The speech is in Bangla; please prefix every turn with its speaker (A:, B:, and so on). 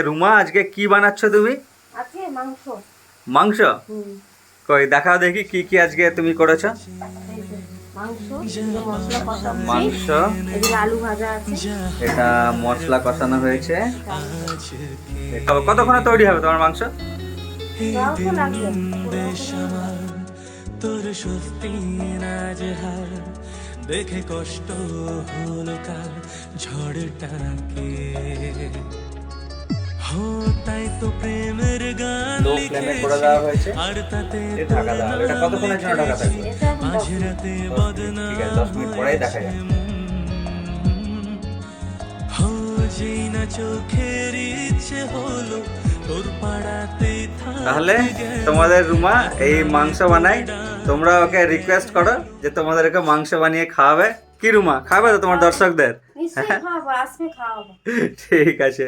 A: রুমা আজকে কি বানাচ্ছ তুমি?
B: আজকে মাংস।
A: মাংস? কই দেখাও দেখি কি কি আজকে তুমি করেছো। মাংস,
B: আলু ভাজা আছে।
A: এটা মশলা কষানো হয়েছে। কতক্ষণে তৈরি হবে তোমার মাংস?
C: তোর সত্যি নাজেহাল দেখে কষ্ট হলো কাল ঝড়টাকে তাই তো প্রেমের গান
A: লো ফ্লেমে করে দেওয়া হয়েছে
C: আর তাতে
A: ঢাকা দেওয়া হবে। এটা কতক্ষণের জন্য ঢাকা থাকবে?
C: মাঝরাতে
A: 10 মিনিট পরেই দেখা যাবে।
C: যেই না চোখের ইচ্ছে হলো তোর পাড়াতে
A: তাহলে তোমাদের রুমা এই মাংস বানাই, তোমরা ওকে রিকোয়েস্ট করো যে তোমাদেরকে মাংস বানিয়ে খাওয়াবে। কি রুমা, খাবে তো তোমার দর্শকদের?
B: নিশ্চয়ই খাওয়াবো, আসবে খাওয়াবো।
A: ঠিক আছে।